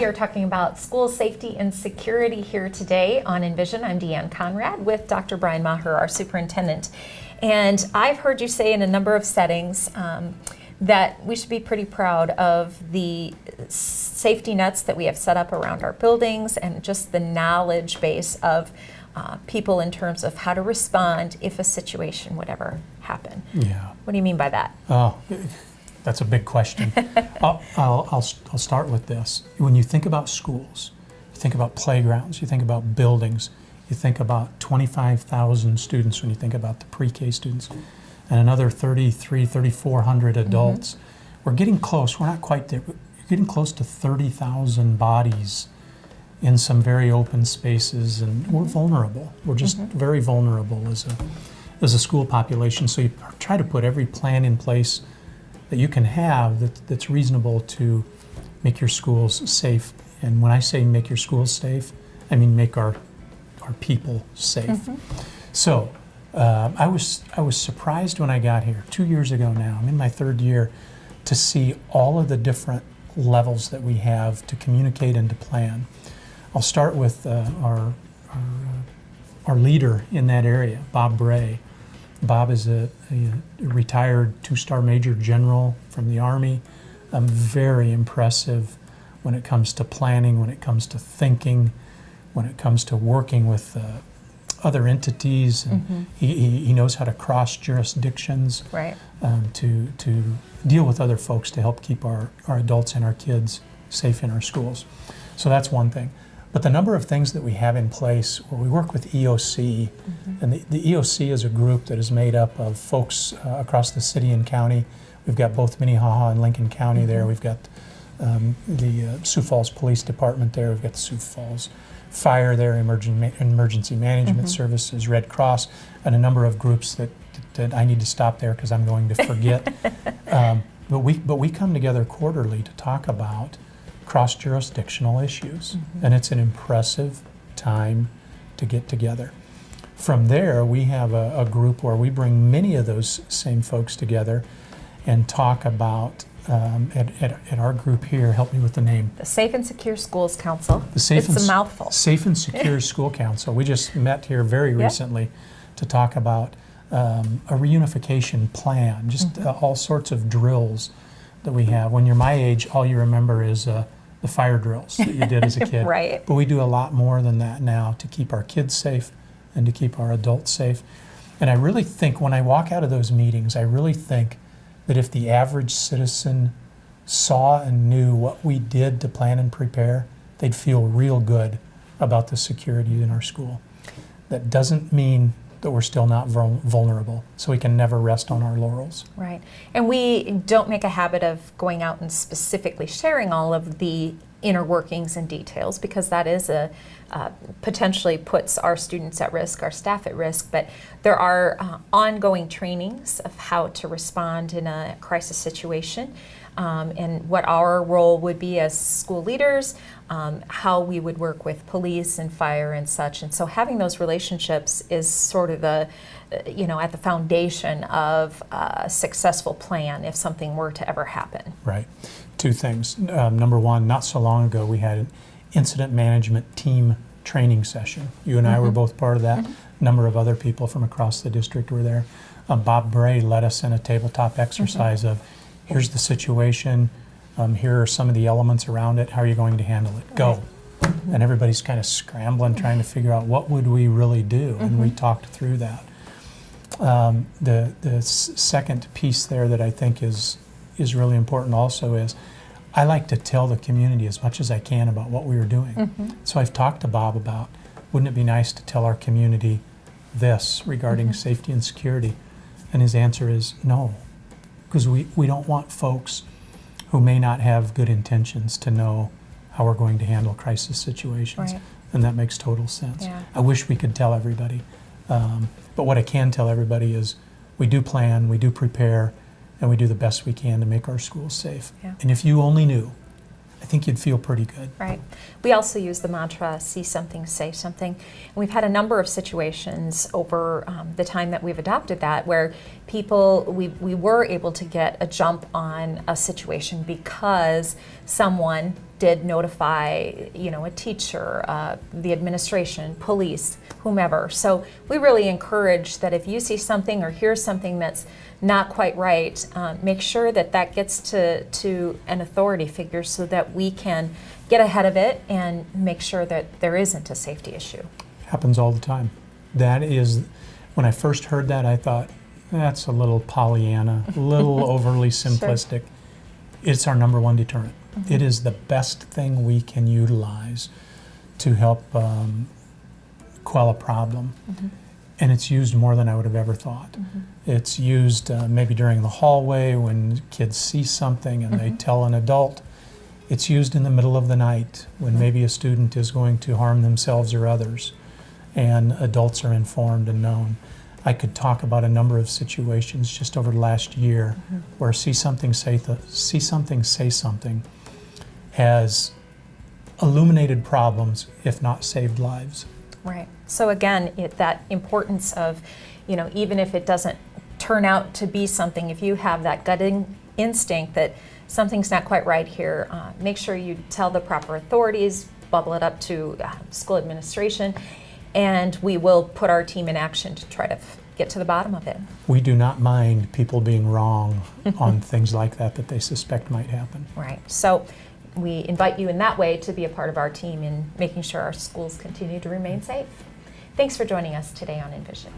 are talking about school safety and security here today on Envision. I'm Deanne Conrad with Dr. Brian Maher, our superintendent. And I've heard you say in a number of settings that we should be pretty proud of the safety nets that we have set up around our buildings and just the knowledge base of people in terms of how to respond if a situation would ever happen. Yeah. What do you mean by that? Oh, that's a big question. I'll start with this. When you think about schools, you think about playgrounds, you think about buildings, you think about 25,000 students when you think about the pre-K students, and another 3,400 adults. Mm-hmm. We're getting close. We're not quite there. We're getting close to 30,000 bodies in some very open spaces, and we're vulnerable. We're just very vulnerable as a school population. So you try to put every plan in place that you can have that's reasonable to make your schools safe. And when I say make your schools safe, I mean make our people safe. Mm-hmm. So I was surprised when I got here 2 years ago now. I'm in my third year to see all of the different levels that we have to communicate and to plan. I'll start with our leader in that area, Bob Bray. Bob is a retired 2-star Major General from the Army. Very impressive when it comes to planning, when it comes to thinking, when it comes to working with other entities. And he knows how to cross jurisdictions, right. To deal with other folks to help keep our adults and our kids safe in our schools. So that's one thing. But the number of things that we have in place, where we work with EOC, and the EOC is a group that is made up of folks across the city and county. We've got both Minnehaha and Lincoln County there. We've got the Sioux Falls Police Department there. We've got the Sioux Falls Fire there, Emergency Management Services, Red Cross, and a number of groups that I need to stop there because I'm going to forget. But we come together quarterly to talk about cross-jurisdictional issues, and it's an impressive time to get together. From there, we have a group where we bring many of those same folks together and talk about, at our group here, help me with the name. The Safe and Secure Schools Council. It's a mouthful. Safe and Secure School Council. We just met here very recently to talk about a reunification plan, just all sorts of drills that we have. When you're my age, all you remember is the fire drills that you did as a kid. Right. But we do a lot more than that now to keep our kids safe and to keep our adults safe. And I really think when I walk out of those meetings, I really think that if the average citizen saw and knew what we did to plan and prepare, they'd feel real good about the security in our school. That doesn't mean that we're still not vulnerable, so we can never rest on our laurels. Right. And we don't make a habit of going out and specifically sharing all of the inner workings and details, because that is potentially puts our students at risk, our staff at risk. But there are ongoing trainings of how to respond in a crisis situation, and what our role would be as school leaders, how we would work with police and fire and such. And so having those relationships is sort of at the foundation of a successful plan if something were to ever happen. Right. Two things. Number one, not so long ago we had an incident management team training session. You and I were both part of that. A number of other people from across the district were there. Bob Bray led us in a tabletop exercise of, here's the situation, here are some of the elements around it, how are you going to handle it? Go. And everybody's kind of scrambling, trying to figure out what would we really do, and we talked through that. The second piece there that I think is really important also is, I like to tell the community as much as I can about what we are doing. So I've talked to Bob about, wouldn't it be nice to tell our community this regarding safety and security? And his answer is no, because we don't want folks who may not have good intentions to know how we're going to handle crisis situations. Right. And that makes total sense. Yeah. I wish we could tell everybody. But what I can tell everybody is we do plan, we do prepare, and we do the best we can to make our schools safe. Yeah. And if you only knew, I think you'd feel pretty good. Right. We also use the mantra, see something, say something. And we've had a number of situations over the time that we've adopted that where we were able to get a jump on a situation because someone did notify, a teacher, the administration, police, whomever. So we really encourage that if you see something or hear something that's not quite right, make sure that that gets to an authority figure so that we can get ahead of it and make sure that there isn't a safety issue. Happens all the time. That is, when I first heard that, I thought, that's a little Pollyanna, a little overly simplistic. Sure. It's our number one deterrent. Mm-hmm. It is the best thing we can utilize to help quell a problem. Mm-hmm. And it's used more than I would have ever thought. Mm-hmm. It's used maybe during the hallway when kids see something and they tell an adult. It's used in the middle of the night when maybe a student is going to harm themselves or others, and adults are informed and known. I could talk about a number of situations just over the last year where see something, say something has illuminated problems, if not saved lives. Right. So again, that importance of, even if it doesn't turn out to be something, if you have that gut instinct that something's not quite right here, make sure you tell the proper authorities, bubble it up to school administration, and we will put our team in action to try to get to the bottom of it. We do not mind people being wrong on things like that they suspect might happen. Right. So we invite you in that way to be a part of our team in making sure our schools continue to remain safe. Thanks for joining us today on Envision.